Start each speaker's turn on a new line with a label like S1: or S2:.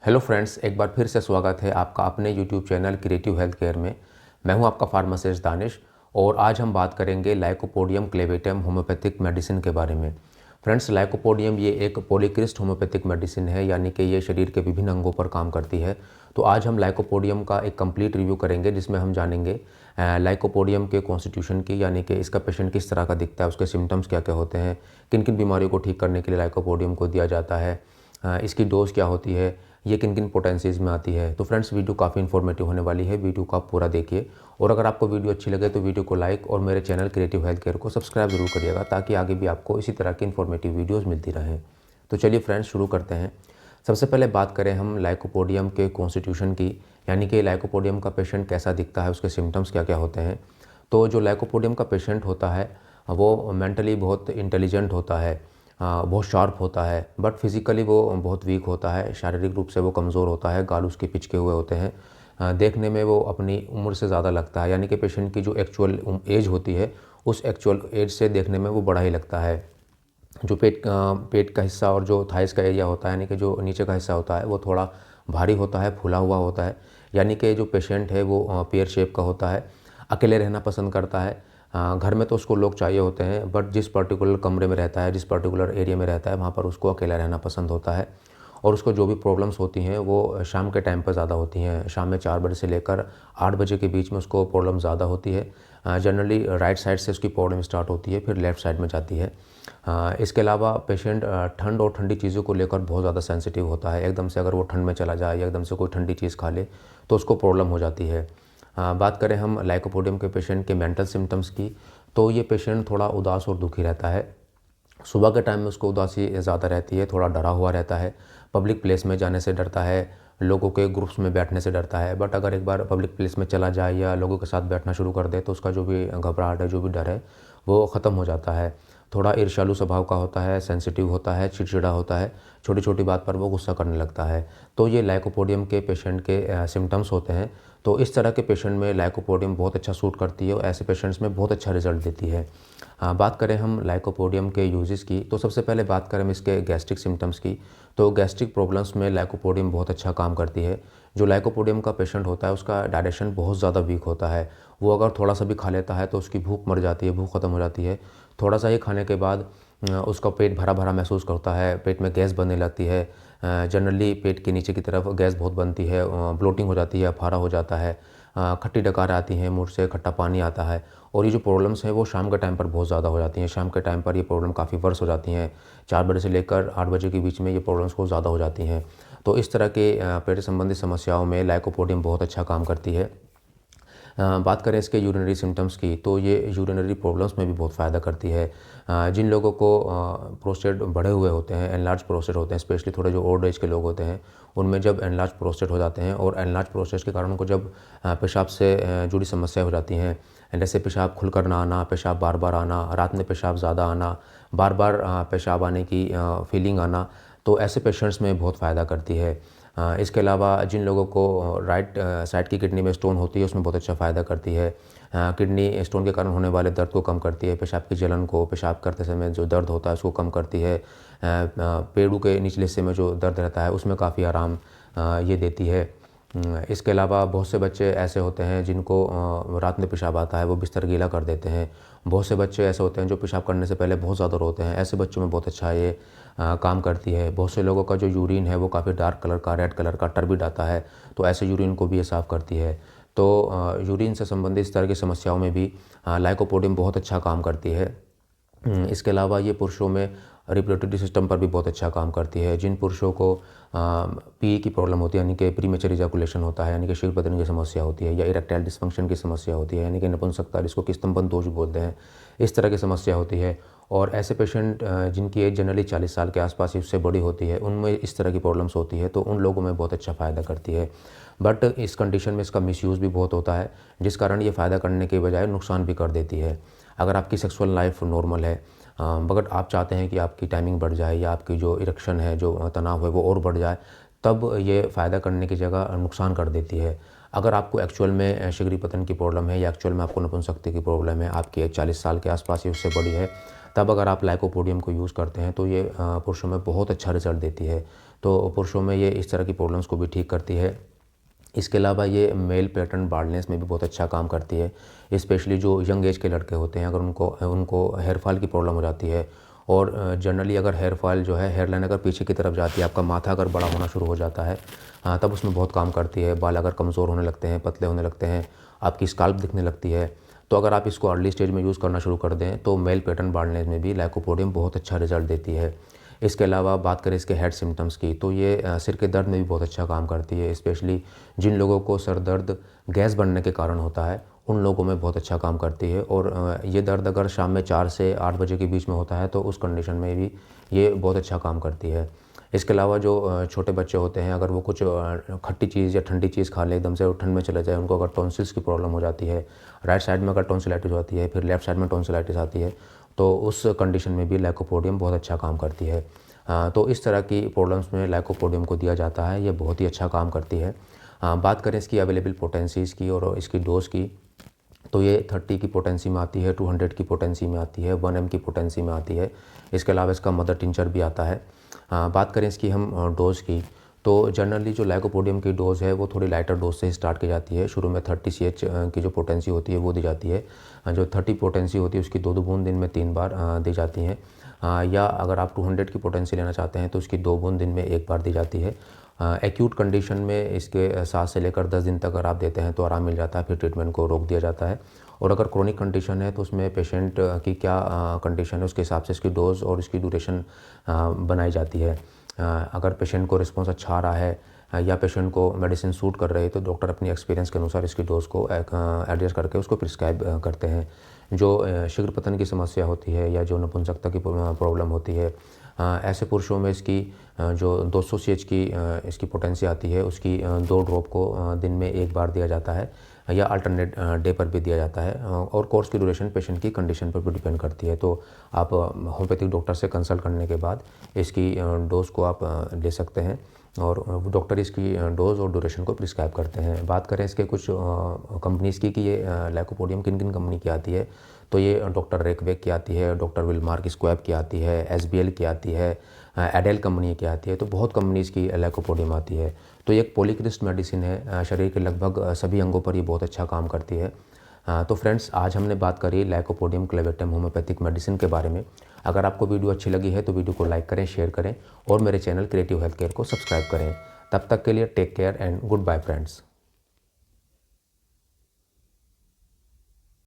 S1: Hello friends, एक बार फिर से स्वागत है आपका अपने YouTube channel creative health care में। मैं हूं आपका फार्मासिस्ट दानिश और आज हम बात करेंगे लाइकोपोडियम क्लेवेटम होम्योपैथिक मेडिसिन के बारे में। फ्रेंड्स, लाइकोपोडियम ये एक पॉलीक्रिस्ट होम्योपैथिक मेडिसिन है, यानी कि ये शरीर के विभिन्न अंगों पर काम करती है। तो आज हम लाइकोपोडियम का एक कंप्लीट रिव्यू करेंगे जिसमें हम जानेंगे लाइकोपोडियम के कॉन्स्टिट्यूशन की, यानी कि इसका पेशेंट किस तरह का दिखता है, उसके सिम्टम्स क्या क्या होते हैं, किन किन बीमारियों को ठीक करने के लिए लाइकोपोडियम को दिया जाता है, इसकी डोज क्या होती है, ये किन किन पोटेंसीज में आती है। तो फ्रेंड्स, वीडियो काफ़ी इन्फॉर्मेटिव होने वाली है, वीडियो को आप पूरा देखिए। और अगर आपको वीडियो अच्छी लगे तो वीडियो को लाइक और मेरे चैनल क्रिएटिव हेल्थ केयर को सब्सक्राइब जरूर करिएगा, ताकि आगे भी आपको इसी तरह की इन्फॉर्मेटिव वीडियोस मिलती रहें। तो चलिए फ्रेंड्स, शुरू करते हैं। सबसे पहले बात करें हम लाइकोपोडियम के कॉन्स्टिट्यूशन की, यानी कि लाइकोपोडियम का पेशेंट कैसा दिखता है, उसके सिम्टम्स क्या क्या होते हैं। तो जो लाइकोपोडियम का पेशेंट होता है वो मेंटली बहुत इंटेलिजेंट होता है, बहुत शार्प होता है, बट फिज़िकली वो बहुत वीक होता है, शारीरिक रूप से वो कमज़ोर होता है, गाल उसके पिचके हुए होते हैं। देखने में वो अपनी उम्र से ज़्यादा लगता है, यानी कि पेशेंट की जो एक्चुअल एज होती है उस एक्चुअल एज से देखने में वो बड़ा ही लगता है। जो पेट का हिस्सा और जो थाइस का एरिया होता है, यानी कि जो नीचे का हिस्सा होता है, वो थोड़ा भारी होता है, फूला हुआ होता है। यानी कि जो पेशेंट है वो पेयर शेप का होता है, अकेले रहना पसंद करता है। घर में तो उसको लोग चाहिए होते हैं, बट जिस पर्टिकुलर कमरे में रहता है, जिस पर्टिकुलर एरिया में रहता है, वहाँ पर उसको अकेला रहना पसंद होता है। और उसको जो भी प्रॉब्लम्स होती हैं वो शाम के टाइम पर ज़्यादा होती हैं। शाम में 4 बजे से लेकर 8 बजे के बीच में उसको प्रॉब्लम ज़्यादा होती है। जनरली राइट साइड से उसकी प्रॉब्लम स्टार्ट होती है, फिर लेफ़्ट साइड में जाती है। इसके अलावा पेशेंट ठंड और ठंडी चीज़ों को लेकर बहुत ज़्यादा सेंसिटिव होता है। एकदम से अगर वो ठंड में चला जाए या एकदम से कोई ठंडी चीज़ खा ले तो उसको प्रॉब्लम हो जाती है। बात करें हम लाइकोपोडियम के पेशेंट के मेंटल सिम्टम्स की, तो ये पेशेंट थोड़ा उदास और दुखी रहता है। सुबह के टाइम में उसको उदासी ज़्यादा रहती है, थोड़ा डरा हुआ रहता है, पब्लिक प्लेस में जाने से डरता है, लोगों के ग्रुप्स में बैठने से डरता है। बट अगर एक बार पब्लिक प्लेस में चला जाए या लोगों के साथ बैठना शुरू कर दे तो उसका जो भी घबराहट है, जो भी डर है, वो ख़त्म हो जाता है। थोड़ा ईर्ष्यालु स्वभाव का होता है, सेंसिटिव होता है, चिड़चिड़ा होता है, छोटी छोटी बात पर वो गुस्सा करने लगता है। तो ये लाइकोपोडियम के पेशेंट के सिम्टम्स होते हैं। तो इस तरह के पेशेंट में लाइकोपोडियम बहुत अच्छा सूट करती है और ऐसे पेशेंट्स में बहुत अच्छा रिजल्ट देती है। बात करें हम लाइकोपोडियम के यूजेस की, तो सबसे पहले बात करें हम इसके गैस्ट्रिक सिम्टम्स की। तो गैस्ट्रिक प्रॉब्लम्स में लाइकोपोडियम बहुत अच्छा काम करती है। जो लाइकोपोडियम का पेशेंट होता है उसका डाइजेशन बहुत ज़्यादा वीक होता है। वो अगर थोड़ा सा भी खा लेता है तो उसकी भूख मर जाती है, भूख ख़त्म हो जाती है। थोड़ा सा ही खाने के बाद उसका पेट भरा भरा महसूस करता है, पेट में गैस बनने लगती है। जनरली पेट के नीचे की तरफ गैस बहुत बनती है, ब्लोटिंग हो जाती है, फारा हो जाता है, खट्टी डकार आती हैं, मुँह से खट्टा पानी आता है। और ये जो प्रॉब्लम्स हैं वो शाम के टाइम पर बहुत ज़्यादा हो जाती हैं। शाम के टाइम पर ये प्रॉब्लम काफ़ी वर्स हो जाती हैं। 4 बजे से लेकर 8 बजे के बीच में ये प्रॉब्लम्स बहुत ज़्यादा हो जाती हैं। तो इस तरह के पेट संबंधी समस्याओं में लाइकोपोडियम बहुत अच्छा काम करती है। बात करें इसके यूरिनरी सिम्टम्स की, तो ये यूरिनरी प्रॉब्लम्स में भी बहुत फ़ायदा करती है। जिन लोगों को प्रोस्टेट बढ़े हुए होते हैं, एनलार्ज प्रोस्टेट होते हैं, स्पेशली थोड़े जो ओल्ड एज के लोग होते हैं, उनमें जब एनलार्ज प्रोस्टेट हो जाते हैं और एनलार्ज प्रोस्टेट के कारण उनको जब पेशाब से जुड़ी समस्या हो जाती हैं, जैसे पेशाब खुलकर ना आना, पेशाब बार बार आना, रात में पेशाब ज़्यादा आना, बार बार पेशाब आने की फीलिंग आना, तो ऐसे पेशेंट्स में बहुत फ़ायदा करती है। इसके अलावा जिन लोगों को राइट साइड की किडनी में स्टोन होती है उसमें बहुत अच्छा फ़ायदा करती है। किडनी स्टोन के कारण होने वाले दर्द को कम करती है, पेशाब की जलन को, पेशाब करते समय जो दर्द होता है उसको कम करती है। पेड़ों के निचले हिस्से में जो दर्द रहता है उसमें काफ़ी आराम ये देती है। इसके अलावा बहुत से बच्चे ऐसे होते हैं जिनको रात में पेशाब आता है, वो बिस्तर गीला कर देते हैं। बहुत से बच्चे ऐसे होते हैं जो पेशाब करने से पहले बहुत ज़्यादा रोते हैं, ऐसे बच्चों में बहुत अच्छा ये काम करती है। बहुत से लोगों का जो यूरिन है वो काफ़ी डार्क कलर का, रेड कलर का टर्बिड आता है, तो ऐसे यूरिन को भी ये साफ़ करती है। तो यूरिन से संबंधित इस तरह की समस्याओं में भी लाइकोपोडियम बहुत अच्छा काम करती है। इसके अलावा ये पुरुषों में रिप्रोडक्टिव सिस्टम पर भी बहुत अच्छा काम करती है। जिन पुरुषों को पी की प्रॉब्लम होती है, यानी कि प्रीमेचर इजैकुलेशन होता है, यानी कि शीघ्र पतन की समस्या होती है, या इरेक्टाइल डिस्फंक्शन की समस्या होती है, यानी कि नपुंसकता जिसको कि स्तंभन दोष बोलते हैं, इस तरह की समस्या होती है। और ऐसे पेशेंट जिनकी एज जनरली 40 साल के आसपास ही उससे बड़ी होती है, उनमें इस तरह की प्रॉब्लम्स होती है, तो उन लोगों में बहुत अच्छा फ़ायदा करती है। बट इस कंडीशन में इसका मिसयूज़ भी बहुत होता है, जिस कारण ये फ़ायदा करने के बजाय नुकसान भी कर देती है। अगर आपकी सेक्सुअल लाइफ नॉर्मल है, मगर आप चाहते हैं कि आपकी टाइमिंग बढ़ जाए या आपकी जो इरेक्शन है, जो तनाव है, वो और बढ़ जाए, तब ये फ़ायदा करने की जगह नुकसान कर देती है। अगर आपको एक्चुअल में शीघ्र पतन की प्रॉब्लम है या एक्चुअल में आपको नपुंसकता की प्रॉब्लम है, आपकी एज 40 साल के आसपास या उससे बड़ी है, तब अगर आप लाइकोपोडियम को यूज़ करते हैं तो ये पुरुषों में बहुत अच्छा रिजल्ट देती है। तो पुरुषों में ये इस तरह की प्रॉब्लम्स को भी ठीक करती है। इसके अलावा ये मेल पैटर्न बाल्डनेस में भी बहुत अच्छा काम करती है। स्पेशली जो यंग एज के लड़के होते हैं, अगर उनको हेयर फॉल की प्रॉब्लम हो जाती है, और जनरली अगर हेयर फॉल जो है, हेयर लाइन अगर पीछे की तरफ जाती है, आपका माथा अगर बड़ा होना शुरू हो जाता है, तब उसमें बहुत काम करती है। बाल अगर कमज़ोर होने लगते हैं, पतले होने लगते हैं, आपकी स्काल्प दिखने लगती है, तो अगर आप इसको अर्ली स्टेज में यूज़ करना शुरू कर दें तो मेल पैटर्न बाल्डनेस में भी लाइकोपोडियम बहुत अच्छा रिजल्ट देती है। इसके अलावा बात करें इसके हेड सिम्टम्स की, तो ये सिर के दर्द में भी बहुत अच्छा काम करती है। स्पेशली जिन लोगों को सर दर्द गैस बनने के कारण होता है, उन लोगों में बहुत अच्छा काम करती है। और ये दर्द अगर शाम में 4 से 8 बजे के बीच में होता है तो उस कंडीशन में भी ये बहुत अच्छा काम करती है। इसके अलावा जो छोटे बच्चे होते हैं, अगर वो कुछ खट्टी चीज़ या ठंडी चीज़ खा ले, एकदम से ठंड में चले जाए, उनको अगर टॉन्सिल्स की प्रॉब्लम हो जाती है, राइट साइड में अगर टॉन्सिलाइटिस होती है, फिर लेफ्ट साइड में टॉन्सिलाइटिस आती है, तो उस कंडीशन में भी लाइकोपोडियम बहुत अच्छा काम करती है। तो इस तरह की प्रॉब्लम्स में लाइकोपोडियम को दिया जाता है, ये बहुत ही अच्छा काम करती है। बात करें इसकी अवेलेबल पोटेंसीज़ की और इसकी डोज़ की, तो ये 30 की पोटेंसी में आती है, 200 की पोटेंसी में आती है, 1 एम की पोटेंसी में आती है। इसके अलावा इसका मदर टिंचर भी आता है। बात करें इसकी हम डोज़ की, तो जनरली जो लाइकोपोडियम की डोज़ है वो थोड़ी लाइटर डोज से स्टार्ट की जाती है। शुरू में 30 CH की जो पोटेंसी होती है वो दी जाती है। जो 30 पोटेंसी होती है उसकी 2 बूंद दिन में 3 बार दी जाती हैं। या अगर आप 200 की पोटेंसी लेना चाहते हैं तो उसकी 2 बूंद दिन में 1 बार दी जाती है। एक्यूट कंडीशन में इसके 7 से लेकर 10 दिन तक अगर आप देते हैं तो आराम मिल जाता है, फिर ट्रीटमेंट को रोक दिया जाता है। और अगर क्रोनिक कंडीशन है तो उसमें पेशेंट की क्या कंडीशन है उसके हिसाब से इसकी डोज़ और इसकी ड्यूरेशन बनाई जाती है। अगर पेशेंट को रिस्पॉन्स अच्छा आ रहा है या पेशेंट को मेडिसिन सूट कर रही है तो डॉक्टर अपनी एक्सपीरियंस के अनुसार इसकी डोज़ को एडजस्ट करके उसको प्रिस्क्राइब करते हैं। जो शीघ्र पतन की समस्या होती है या जो नपुंसकता की प्रॉब्लम होती है, ऐसे पुरुषों में इसकी जो 200 CH की इसकी पोटेंसी आती है, उसकी 2 ड्रॉप को दिन में 1 बार दिया जाता है या अल्टरनेट डे पर भी दिया जाता है। और कोर्स की ड्यूरेशन पेशेंट की कंडीशन पर भी डिपेंड करती है। तो आप होम्योपैथिक डॉक्टर से कंसल्ट करने के बाद इसकी डोज़ को आप ले सकते हैं और डॉक्टर इसकी डोज़ और ड्यूरेशन को प्रिस्क्राइब करते हैं। बात करें इसके कुछ कंपनीज़ की कि ये लाइकोपोडियम किन किन कंपनी की आती है, तो ये डॉक्टर रेकवेक की आती है, डॉक्टर विलमार्क स्क्वैब की आती है, SBL की आती है, एडेल कंपनी की आती है। तो बहुत कंपनीज़ की लाइकोपोडियम आती है। तो ये एक पॉलीक्रिस्ट मेडिसिन है, शरीर के लगभग सभी अंगों पर ये बहुत अच्छा काम करती है। तो फ्रेंड्स, आज हमने बात करी लाइकोपोडियम क्लेवेटम होम्योपैथिक मेडिसिन के बारे में। अगर आपको वीडियो अच्छी लगी है तो वीडियो को लाइक करें, शेयर करें और मेरे चैनल क्रिएटिव हेल्थ केयर को सब्सक्राइब करें। तब तक के लिए take care and goodbye friends.